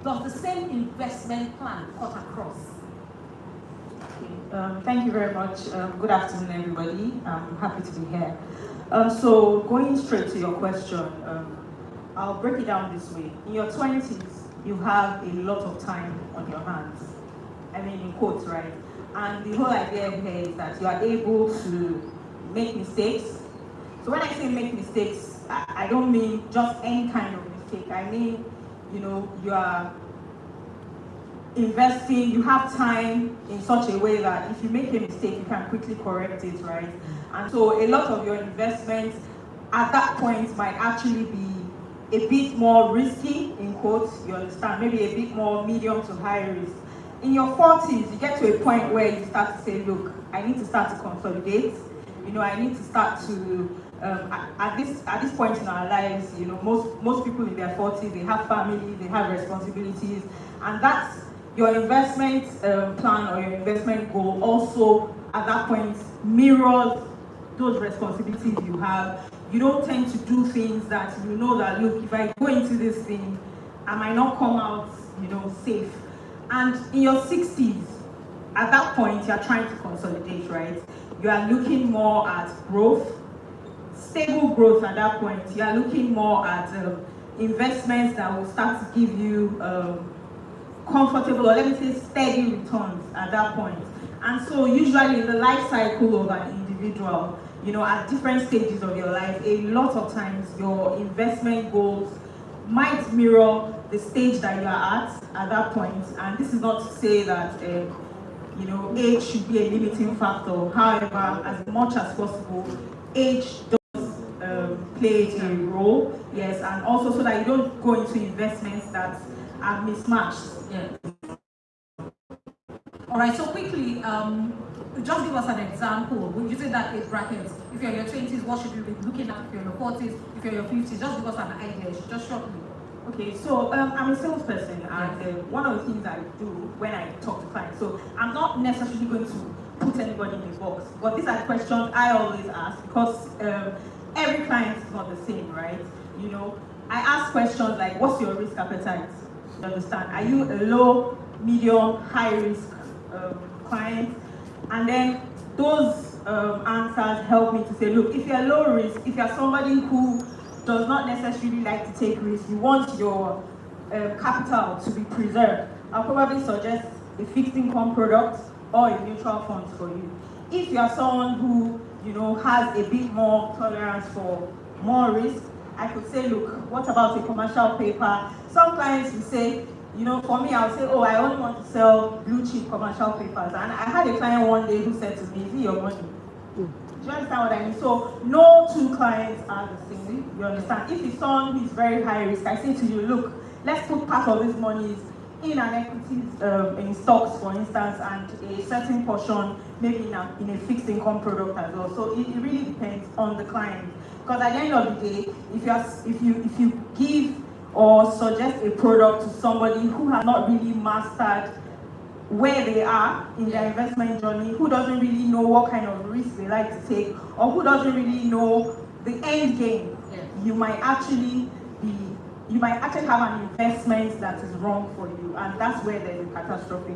does the same investment plan cut across? Thank you very much. Good afternoon, everybody. I'm happy to be here. So going straight to your question, I'll break it down this way. In your 20s, you have a lot of time on your hands. I mean, in quotes, right? And the whole idea here is that you are able to make mistakes. So when I say make mistakes, I don't mean just any kind of mistake. I mean, you are investing, you have time in such a way that if you make a mistake, you can quickly correct it, right? And so a lot of your investments at that point might actually be a bit more risky, in quotes, you understand, maybe a bit more medium to high risk. In your 40s, you get to a point where you start to say, look, I need to start to consolidate. I need to start to, at this point in our lives, most people in their 40s, they have families, they have responsibilities, and that's your investment plan or your investment goal also at that point mirrors those responsibilities you have. You don't tend to do things that you know that, look, if I go into this thing, I might not come out, safe. And in your 60s, at that point, you're trying to consolidate, right? You are looking more at growth, stable growth at that point. You are looking more at investments that will start to give you comfortable, or let me say steady returns at that point. And so usually in the life cycle of an individual, at different stages of your life, a lot of times your investment goals might mirror the stage that you are at that point. And this is not to say that age should be a limiting factor. However, as much as possible, age does play a role, yes, and also so that you don't go into investments that are mismatched. Yeah. All right, so quickly, just give us an example. Using that age bracket, if you're in your 20s, what should you be looking at? If you're in your 40s, if you're in your 50s, just give us an idea, just shortly. Okay, so I'm a salesperson, and one of the things I do when I talk to clients, so I'm not necessarily going to put anybody in a box, but these are questions I always ask because every client is not the same, right? I ask questions like, what's your risk appetite? You understand? Are you a low, medium, high risk client? And then those answers help me to say, look, if you're low risk, if you're somebody who does not necessarily like to take risks, you want your capital to be preserved, I'll probably suggest a fixed income product or a mutual fund for you. If you are someone who has a bit more tolerance for more risk, I could say, look, what about a commercial paper? Some clients will say, for me, I'll say, oh, I only want to sell blue chip commercial papers. And I had a client one day who said to me, is it your money? Do you understand what I mean? So no two clients are the same, you understand? If it's someone who is very high risk, I say to you, look, let's put part of this money in an equities, in stocks, for instance, and a certain portion maybe in a fixed income product as well. So it really depends on the client. Because at the end of the day, if you give or suggest a product to somebody who has not really mastered where they are in their investment journey, who doesn't really know what kind of risk they like to take, or who doesn't really know the end game, you might actually have an investment that is wrong for you, and that's where there's a catastrophe.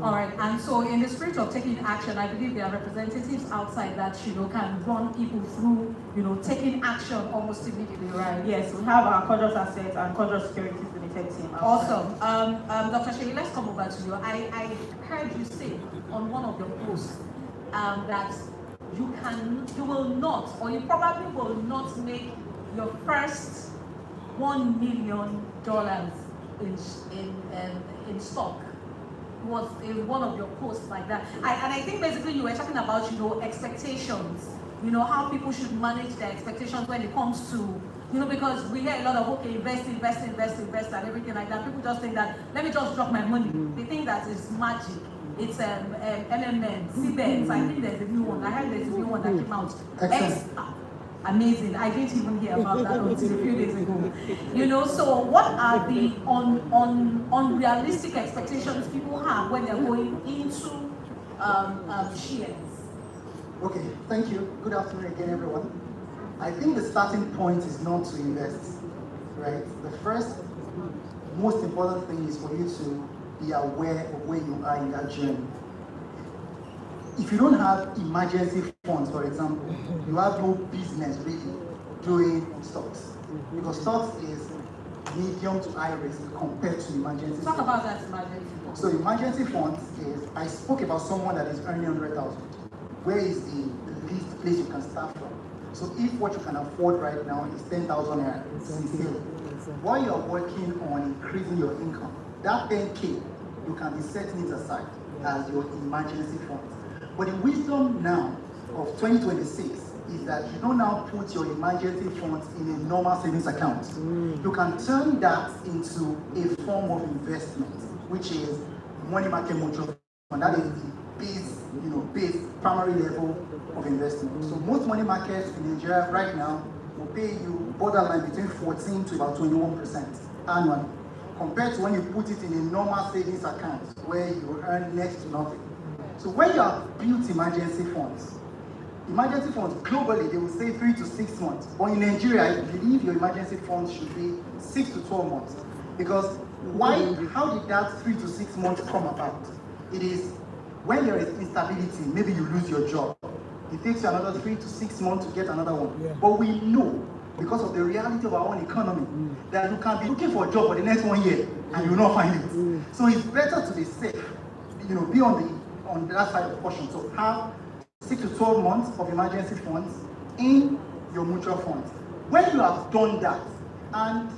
All right, and so in the spirit of taking action, I believe there are representatives outside that can run people through taking action almost immediately, right? Yes, we have our Codros Assets and Codros Securities Limited team. Awesome. Dr. Shey, let's come over to you. I heard you say on one of your posts that you will not, or you probably will not make your first $1 million in stock. Was in one of your posts like that, and I think basically you were talking about expectations, how people should manage their expectations when it comes to because we hear a lot of okay, invest and everything like that. People just think that let me just drop my money. They think that is magic. It's MMM, CBEX. I think there's a new one. I heard there's a new one that came out. Amazing. I didn't even hear about that until a few days ago. So what are the unrealistic expectations people have when they're going into shares? Okay, thank you. Good afternoon again, everyone. I think the starting point is not to invest, right? The first most important thing is for you to be aware of where you are in that journey. If you don't have emergency funds, for example, you have no business really doing stocks, because stocks is medium to high risk compared to emergency Talk funds. about that emergency fund. So emergency funds is, I spoke about someone that is earning 100,000. Where is the least place you can start from? So if what you can afford right now is 10,000 naira, sincere, while you're working on increasing your income, that 10K, you can be setting it aside as your emergency funds. But the wisdom now of 2026 is that you don't now put your emergency funds in a normal savings account. You can turn that into a form of investment, which is money market mutual fund. That is the base primary level of investment. So most money markets in Nigeria right now will pay you borderline between 14 to about 21% annually, compared to when you put it in a normal savings account where you earn next to nothing. So when you have built emergency funds globally, they will say 3 to 6 months. But in Nigeria, I believe your emergency funds should be 6 to 12 months. Because how did that 3 to 6 months come about? It is when there is instability, maybe you lose your job. It takes you another 3 to 6 months to get another one. Yeah. But we know, because of the reality of our own economy, that you can be looking for a job for the next 1 year and you will not find it. So it's better to be safe, be on that side of caution. So have 6 to 12 months of emergency funds in your mutual funds. When you have done that, and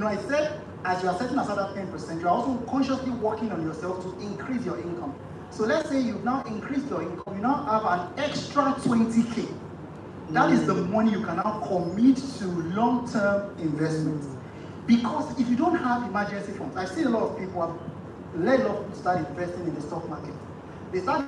I said, as you are setting aside that 10%, you are also consciously working on yourself to increase your income. So let's say you've now increased your income, you now have an extra 20K. That is the money you can now commit to long-term investments. Because if you don't have emergency funds, I've seen a lot of people let a lot of people start investing in the stock market. They start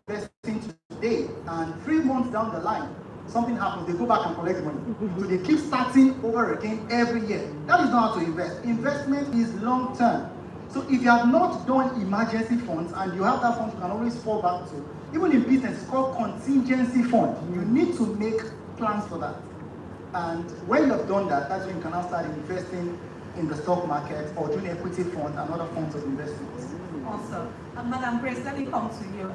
investing today, and 3 months down the line, something happens, they go back and collect money. So they keep starting over again every year. That is not how to invest. Investment is long-term. So if you have not done emergency funds and you have that fund you can always fall back to, even in business, it's called contingency fund. You need to make plans for that. And when you have done that, that's when you can now start investing in the stock market or doing equity funds and other forms of investments. Awesome. Madam Grace, let me come to you.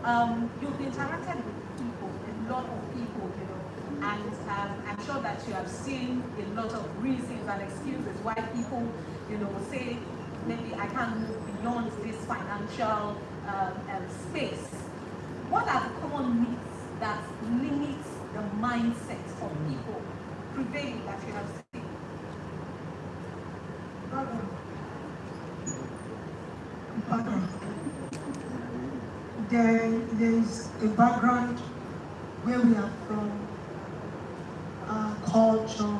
You've interacted with people, a lot of people, and I'm sure that you have seen a lot of reasons and excuses why people, say, maybe I can't move beyond this financial space. What are the common myths that limit the mindset of people prevailing that you have seen? There is a background where we are from, our culture,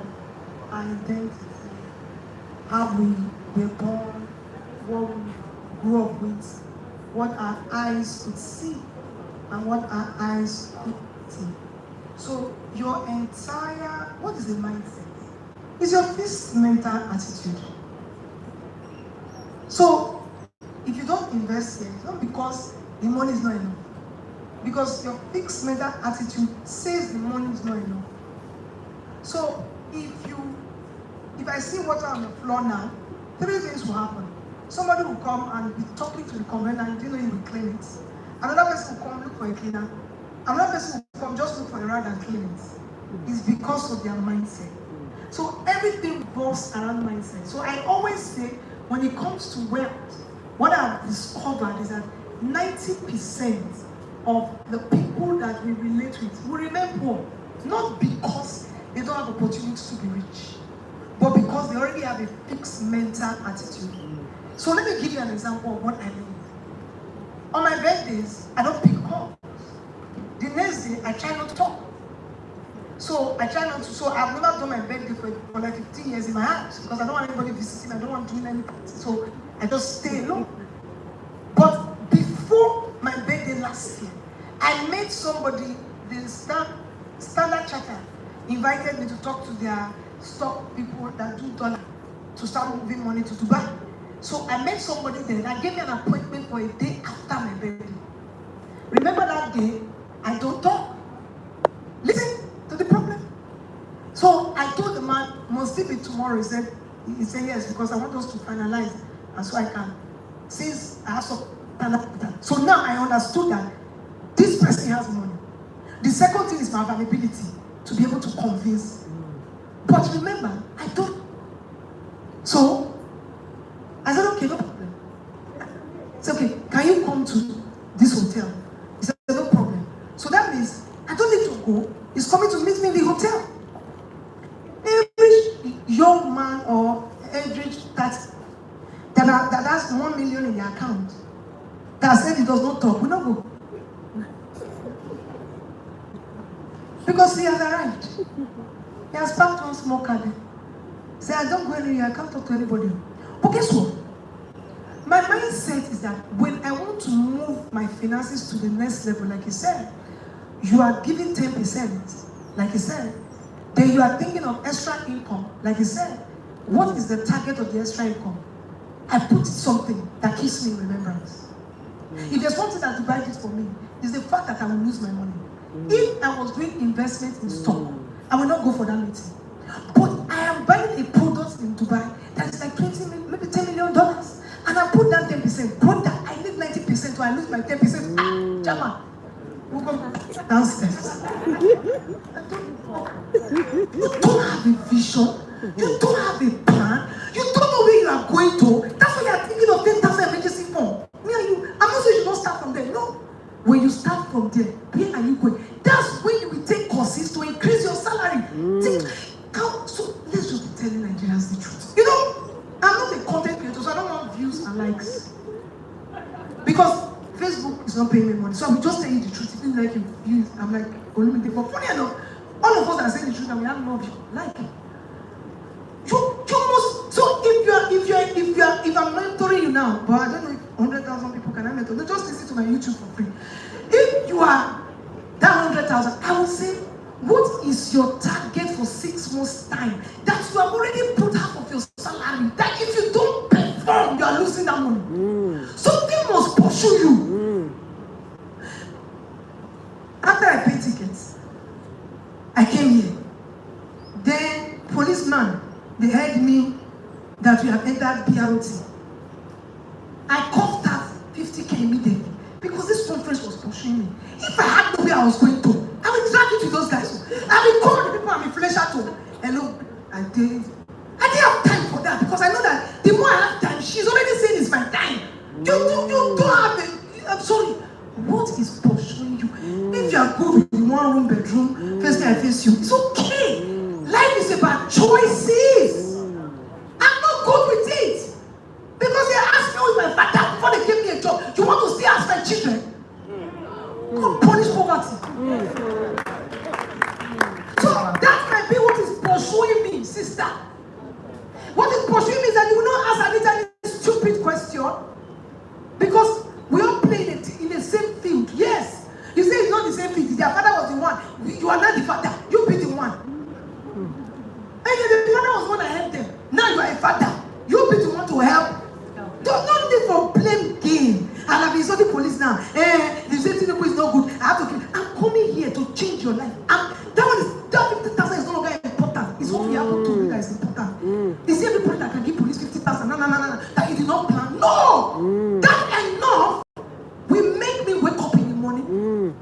our identity, how we were born, what we grew up with, what our eyes could see, and what our eyes could see. So your entire, what is the mindset? It's your fixed mental attitude. So if you don't invest here, it's not because the money is not enough. Because your fixed mental attitude says the money is not enough. So if I see water on the floor now, 3 things will happen. Somebody will come and be talking to the conveyor and he will clean it. Another person will come look for a cleaner. Another person will come just look for a rag and clean it. It's because of their mindset. So everything revolves around mindset. So I always say, when it comes to wealth, what I've discovered is that 90% of the people that we relate with will remain poor, not because they don't have opportunities to be rich, but because they already have a fixed mental attitude. So let me give you an example of what I mean. On my birthdays, I don't pick calls. The next day, I try not to talk. So I try not to. So I've never done my birthday for like 15 years in my house because I don't want anybody visiting. I don't want doing anything. So I just stay alone. But before my birthday last year, I met somebody, the Standard Chartered invited me to talk to their stock people that do dollar to start moving money to Dubai. So I met somebody there that gave me an appointment for a day after my birthday. Remember that day, I don't talk. Listen to the problem. So I told the man, must it be tomorrow? He said yes, because I want us to finalize and so I can, since I have some talent. So now I understood that this person has money. The second thing is my availability to be able to convince. But remember, I don't. So I said, okay, no problem. I said, okay, can you come to this hotel? He said, no problem. So that means I don't need to go. He's coming to meet me in the hotel. Every young man or average that has 1 million in their account that said he does not talk, will not go. Because he has arrived. He has parked one small car there. Say, I don't go anywhere, I can't talk to anybody. But guess what? My mindset is that when I want to move my finances to the next level, like he said, you are giving 10%, like he said. Then you are thinking of extra income, like he said. What is the target of the extra income? I put something that keeps me in remembrance. If there's one thing that Dubai did for me, is the fact that I will lose my money. If I was doing investment in stock, I will not go for that meeting. But I am buying a product in Dubai that is like maybe $10 million. And I put that 10%. Brother, I need 90%, so I lose my 10%. Jama, we'll go downstairs. You don't have a vision. You don't have a plan. You don't know where you are going to. That's why you are thinking of 10,000 emergency fund. Me and you, I'm not saying you don't start from there. No. When you start from there, where are you going? That's when you will take courses to increase your salary. So let's just be telling Nigerians the truth. You know, I'm not a content creator, so I don't want views and likes. Because Facebook is not paying me money. So I will just tell you the truth. If you like views, I'm like, Olumide. But funny enough, all of us are saying the truth and we have no view. Like it. You must. So if I'm mentoring you now, but I don't know if 100,000 people can I mentor. No, just listen to my YouTube for free. If you are that 100,000, I will say, what is your target for 6 months' time? That you have already put half of your salary. That if you don't perform, you are losing that money. Something must pursue you. After I paid tickets, I came here. Then policeman, they heard me that we have entered BROT. I coughed out 50K immediately because this conference was pushing me. If I had no way I was going to, I would drag it to those guys. I will call the people I'm influential to. Hello, I didn't have time for that because I know that the more I have time, she's already saying it's my time. You don't have it. I'm sorry. What is pursuing you? If you are good with 1 room bedroom, face me, I face you. It's okay. Life is about choices. I'm not good with it. Because they asked me who is my father before they gave me a job. You want to still ask my children? God punish poverty. So that might be what is pursuing me, sister. What is pursuing me is that you will not ask Anita this stupid question. Because we all play in the same field. Yes. You say it's not the same field. Their father was the one. You are not the father. You be the one. And the father was the one that helped them. Now you are a father. You be the one to help. Don't need for blame game. And I've been insulting police now. The safety people is not good. I have to kill. I'm coming here to change your life. That 50,000 is no longer important. It's what we have to do that is important. Is there everybody that can give police 50,000? No. That you did not plan. No! That enough will make me wake up in the morning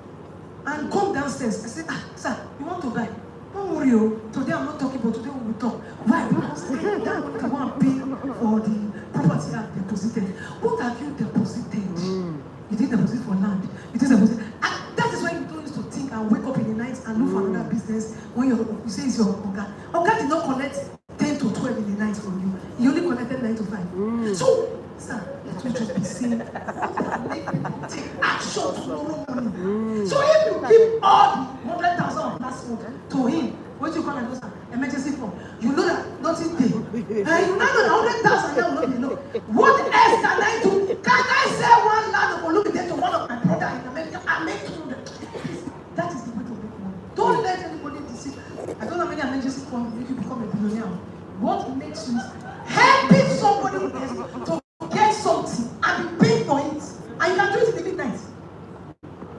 and come downstairs. I say, sir, you want to buy? Don't worry, today I'm not talking, but today we will talk. Why? Because I don't want to pay for the property I've deposited. What have you deposited? You didn't deposit for land. You didn't deposit. And that is why you don't used to think and wake up in the night and look for another business when you say it's your Oga. Oga did not collect 10 to 12 in the night from you. He only collected 9 to 5. So, sir, let me just be saying, take action tomorrow morning. So if you give all the 100,000 of last month to him, what you call an emergency fund, you know that nothing there. And you know that 100,000 now will not be enough. What else can I do? Can I sell one land of Olumide to one of my brothers in America and make 200? That is the way to make money. Don't let anybody deceive. I don't know how many emergency funds make you become a billionaire. What makes you helping somebody to get something and be paid for it, and you can do it in the midnight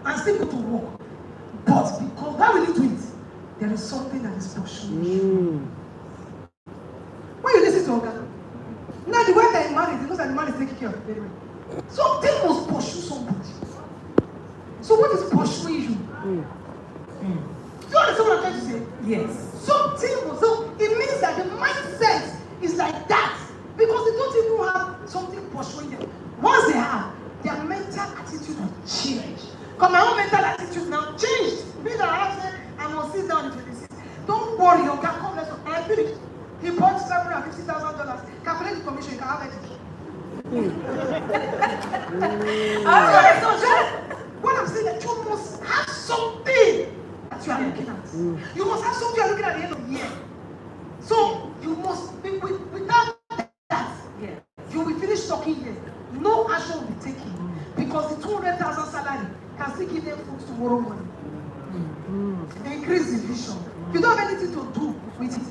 and still go to work. But because why will you do it? There is something that is pursuing you. When you listen to Oga, now the way they married, because I man is taking care of you very well. Something must pursue somebody. So what is pursuing you? Do you understand what I'm trying to say? Yes. Something must, so it means that the mindset is like that because they don't even have something pursuing them. Once they have, their mental attitude will change. Because my own mental attitude now changed. Me that I say I must sit down in 26. Don't worry, you can come let's go. And I finished. He bought $750,000. Calculate the commission, you can have it. What I'm saying that you must have something that you are looking at. You must have something you are looking at the end of the year. So you must be without that. Yes. You will finish talking here. No action will be taken because the 200,000 salary can still give them food tomorrow morning. Increase the vision. You don't have anything to do with it.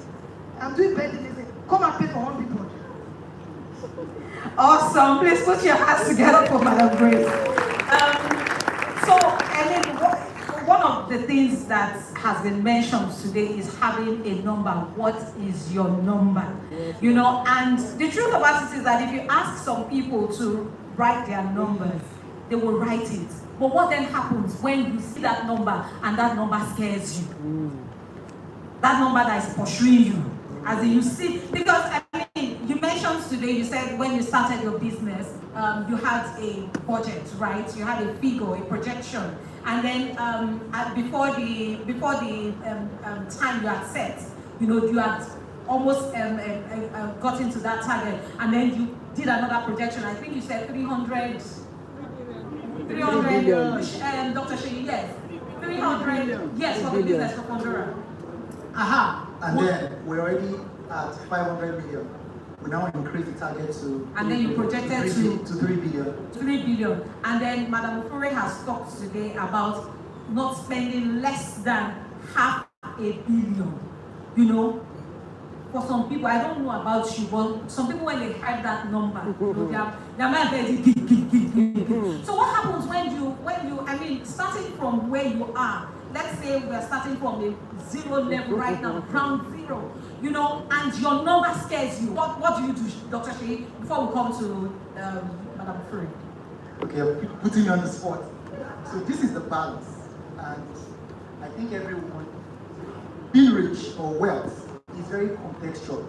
I'm doing better. They say, come and pay for 1 people. Awesome. Please put your hands together for Madam Grace. So, Ellen, one of the things that has been mentioned today is having a number. What is your number? You know, and the truth about it is that if you ask some people to write their numbers, they will write it. But what then happens when you see that number and that number scares you? That number that is pursuing you. As you see, because I mean, you mentioned today, you said when you started your business, you had a budget, right? You had a figure, a projection, and then before the time you had set, you know, you had almost got into that target, and then you did another projection. I think you said 300. Dr. Sheyi, yes, 300. Yes, for the business for Pandora. Aha. And then we're already at 500 million. We now increase the target to. And then you projected to 3 billion. 3 billion. And then Madam Ofori has talked today about not spending less than $500 million. You know, for some people, I don't know about you, but some people when they heard that number, you know, their mind is So what happens when you, I mean, starting from where you are, let's say we are starting from a zero level right now, ground zero, you know, and your number scares you. What do you do, Dr. Sheyi, before we come to Madam Ofori? Okay, putting you on the spot. So this is the balance, and I think everyone, being rich or wealth is very contextual.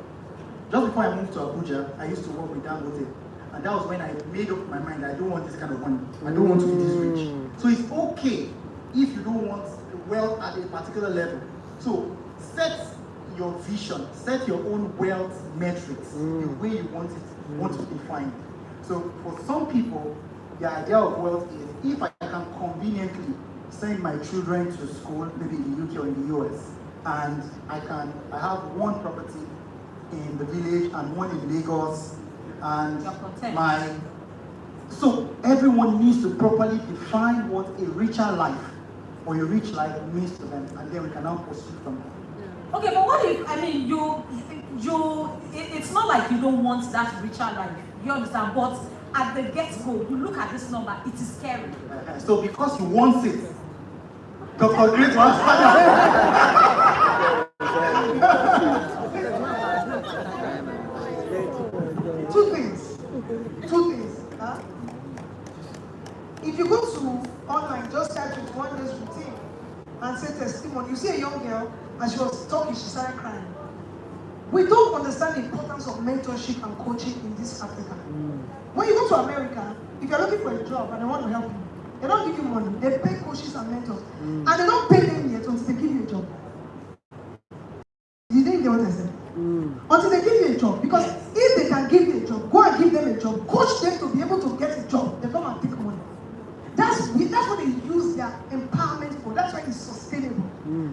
Just before I moved to Abuja, I used to work with Dangote, and that was when I made up my mind I don't want this kind of money. I don't want to be this rich. So it's okay if you don't want wealth at a particular level. So set your vision, set your own wealth metrics, the way you want it, want to define it. So for some people, the idea of wealth is if I can conveniently send my children to school, maybe in the UK or in the US, and I have one property in the village and one in Lagos, and so everyone needs to properly define what a richer life or a rich life means to them, and then we can now pursue from there. Okay, but what if, I mean, it's not like you don't want that richer life, you understand, but at the get-go, you look at this number, it is scary. So because you want it, Dr. Great wants Two things. Huh? If you go to online, just type 21 days routine and say testimony, you see a young girl and she was talking, she started crying. We don't understand the importance of mentorship and coaching in this Africa. When you go to America, if you're looking for a job and they want to help you, they don't give you money, they pay coaches and mentors. And they don't pay them yet until they give you a job. You didn't get what I said? Until they give you a job. Because if they can give you a job, go and give them a job, coach them to be able to get a job, they come and take money. That's what they use their empowerment for. That's why it's sustainable.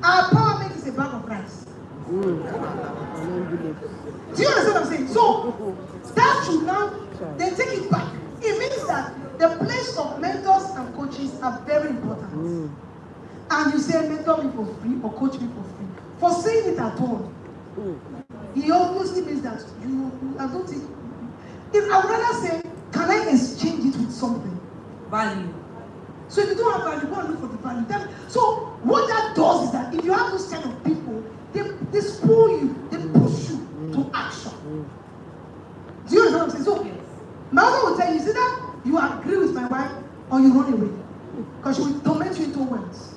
Our empowerment is a bag of rice. Do you understand what I'm saying? So that should now, they take it back. It means that the place of mentors and coaches are very important. And you say mentor me for free or coach me for free. For saying it at all, it obviously means that I don't think, if I would rather say, can I exchange it with something? Value. So if you don't have value, go and look for the value. So what that does is that if you have those kind of people, they spoil you, they push you to action. Do you understand what I'm saying? So My husband will tell you, that you agree with my wife or you run away. Because she will torment you into words.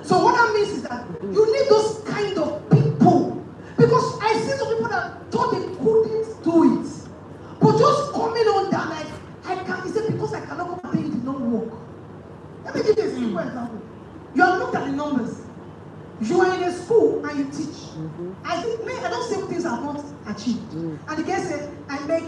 So what that means is that you need those kind of people. Because I see some people that thought they couldn't do it. But just coming on that, like, I can't, he said, because I cannot come and tell you it did not work. Let me give you a simple example. You have looked at the numbers. You are in a school and you teach. I think, I don't say things I've not achieved. And the guy said, I make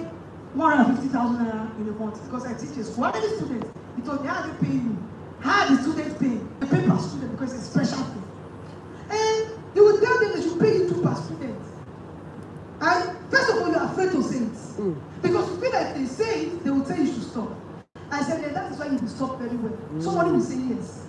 150,000 naira in a month because I teach a school. How many students? He told me, how do they pay you? How are the students pay? They pay per student because it's a special thing. And he will tell them that you pay you 2 per student. And first of all, you're afraid to say it. Because you feel like if they say it, they will tell you to stop. I said, yeah, that is why you will stop very well. Somebody will say yes.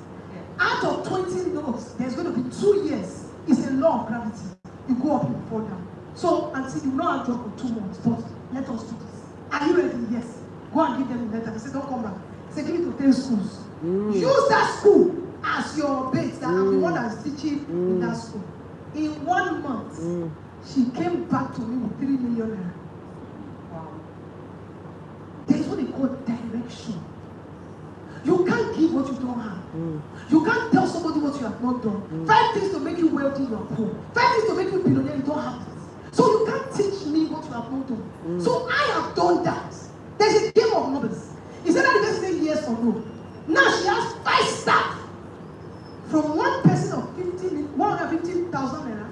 Out of 20 notes, there's going to be 2 years. It's a law of gravity. You go up, you fall down. So until you know our job for 2 months, but let us do this. Are you ready? Yes. Go and give them a letter. They say, don't come back. Say, give it to 10 schools. Use that school as your base. That I'm the one that's teaching in that school. In 1 month, she came back to me with 3 million naira. Wow. There is what they call direction. You can't give what you don't have. You can't tell somebody what you have not done. 5 things to make you wealthy, you are poor. 5 things to make you billionaire, you don't have it. So you can't teach me what you have not done. So I have done that. There's a game of numbers. He said that the person say yes or no. Now she has 5 staff. From one person of 150,000 naira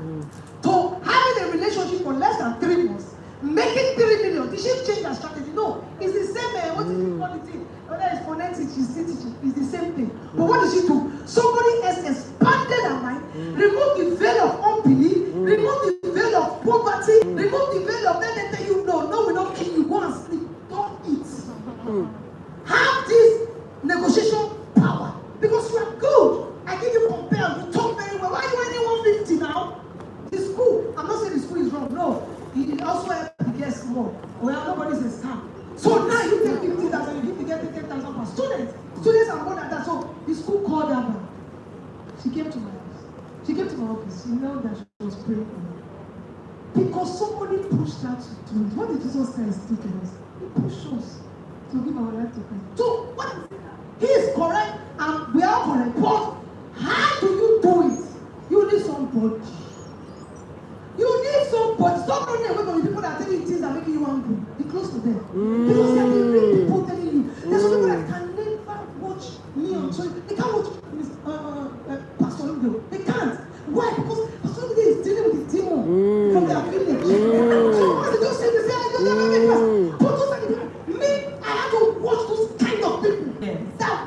to having a relationship for less than 3 months, making 3 million. Did she change her strategy? No. It's the same. What is the quality? Whether it's phonetics, she's still teaching. It's the same thing. But what did she do? Somebody else expanded her mind, removed the veil of unbelief, removed the veil of poverty, removed the veil of then they tell you no, we don't kill you, go and sleep, don't eat. Have this negotiation power because you are good. I give you compare, you talk very well. Why are you earning 150 now? The school, I'm not saying the school is wrong, no. It also helps the guests more. Well, nobody's a scam. So now you take 50,000, you give the guest 10,000 per student. Students are more than that. So the school called her back. She came to my house. She came to my office. She knelt that she was praying for me. Because somebody pushed her to do it. What did Jesus Christ do to us? He pushed us to give our life to Christ. So what? He is correct and we are correct. But how do you do it? You need somebody. You need somebody. Stop running away from the people that are telling you things that make you angry. Be close to them. Because there are the real people telling you. There's some people that can never watch me on social. They can't watch Pastor Ludo. They can't. Why? Because Pastor Ludo is dealing with the demon from their village. So as they just say, they say, I don't ever make us. But those are the people. Me, I have to watch those kind of people. That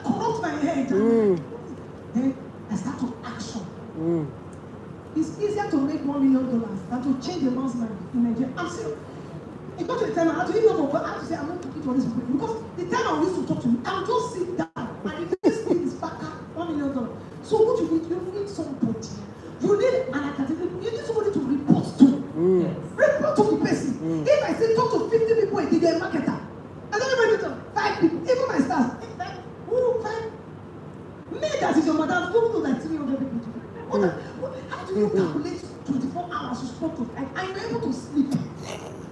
corrupt my head. Then I start to action. It's easier to make $1 million than to change a man's mind in Nigeria. I'm serious. It got to the time I had to even know, I have to say I'm not talking to all these people because the time I used to talk to you, I'll just sit down and if this thing is back up $1 million. So what you need somebody. You need an academic, you need somebody to report to. Report to the person. If I say talk to 50 people a day, they're a marketer. I don't even know 5 people, even my staff. 5. Me that is your mother, I've spoken to like 300 people. How do you calculate 24 hours you spoke to? Are you able to sleep?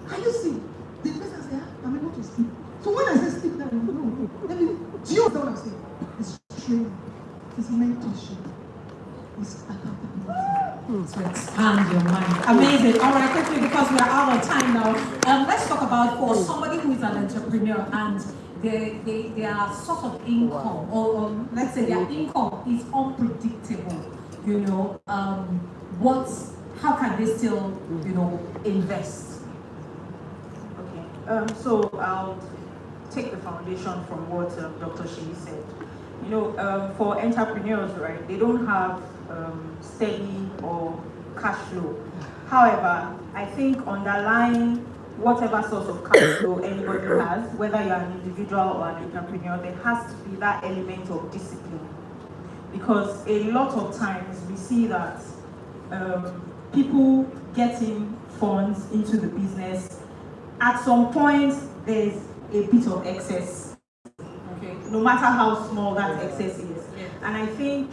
Can you see? The person says, I'm able to sleep. So when I say sleep, then no. Let me, do you know what I'm saying? It's training. It's mentorship. It's accountability. To expand your mind. Amazing. All right, quickly, because we are out of time now. Let's talk about for somebody who is an entrepreneur and their source of income, or let's say their income is unpredictable. You know, how can they still, invest? Okay, so I'll take the foundation from what Dr. Sheyi said. For entrepreneurs, right, they don't have steady or cash flow. However, I think underlying whatever source of cash flow anybody has, whether you're an individual or an entrepreneur, there has to be that element of discipline. Because a lot of times we see that people getting funds into the business, at some point there's a bit of excess, okay? No matter how small that excess is. And I think,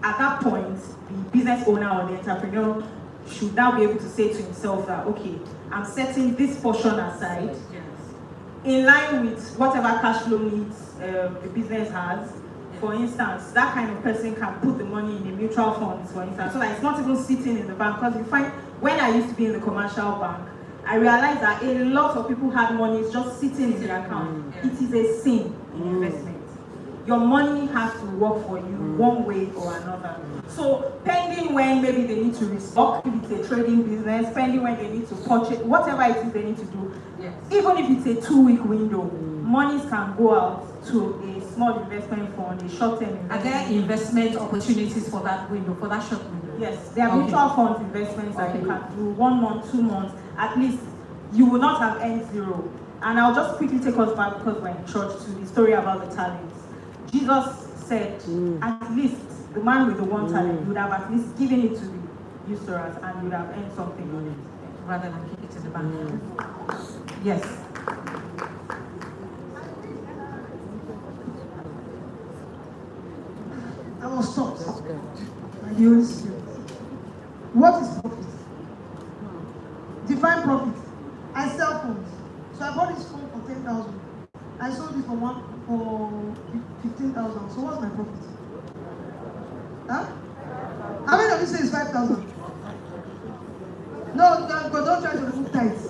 at that point, the business owner or the entrepreneur should now be able to say to himself that, okay, I'm setting this portion aside in line with whatever cash flow needs the business has. For instance, that kind of person can put the money in a mutual funds, for instance, so that it's not even sitting in the bank. Because you find, when I used to be in the commercial bank, I realized that a lot of people had money just sitting in their account. It is a sin in investment. Your money has to work for you one way or another. So pending when maybe they need to restock, if it's a trading business, pending when they need to purchase, whatever it is they need to do, Yes. even if it's a 2-week window, monies can go out to a small investment fund, a short-term Are there investment. investment opportunities for that window, for that short window? Yes, there are Okay. mutual funds investments that you can do 1 month, 2 months, at least you will not have earned zero. And I'll just quickly take us back, because we're in church, to the story about the talents. Jesus said, at least the man with the 1 talent would have at least given it to the usurers and would have earned something on it. Rather than keep it in the bank. Yes. I was taught by the Holy Spirit. What is profit? Define profit. I sell phones. So I bought this phone for 10,000. I sold it for 15,000. So what's my profit? Huh? How many of you say it's 5,000? No, but don't try to remove tithes.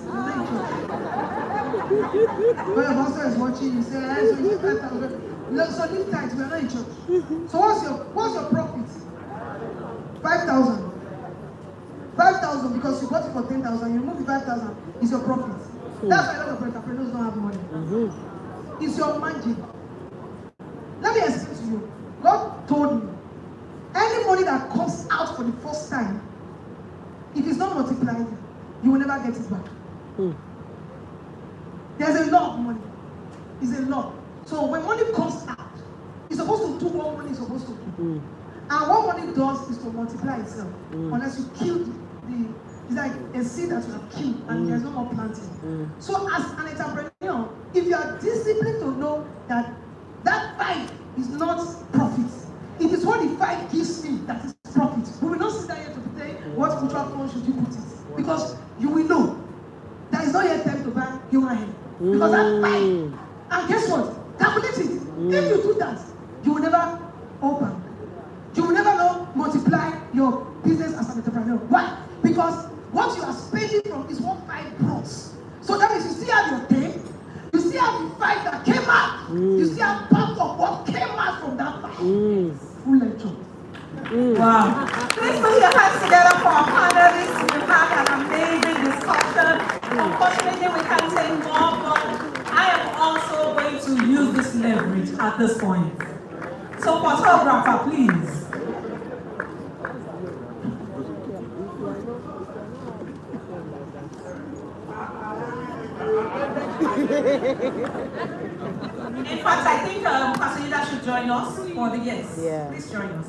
When your pastor is watching, you say, so it's 5,000. No, so leave tithes, we are not in church. So what's your profit? 5,000. 5,000 because you bought it for 10,000, you remove the 5,000, is your profit. That's why a lot of entrepreneurs don't have money. It's your margin. Let me explain to you. God told me, any money that comes out for the first time, if it's not multiplied, you will never get it back. There's a law of money. It's a law. So when money comes out, it's supposed to do what money is supposed to do. And what money does is to multiply itself. Unless you kill it's like a seed that you have killed and there's no more planting. So as an entrepreneur, if you are disciplined to know that that 5 is not profit, it is what the 5 gives me that is profit. We will not sit down here to say what mutual fund should you put it, because you will know there is not yet time to buy human hair, because that 5. And guess what? Calculate it. If you do that, you will never open. You will never know multiply your business as an entrepreneur. Why? Because what you are spending from is what 5 brought. So that means you still have your 10, you still have the 5 that came out, you still have part of what came out from that 5. Full lecture. Wow. Please put your hands together for our panelists. We've had an amazing discussion. Unfortunately, we can't take more, but I am also going to use this leverage at this point. So, photographer, please. In fact, I think Pastor Ida should join us for the yes. Yeah. Please join us.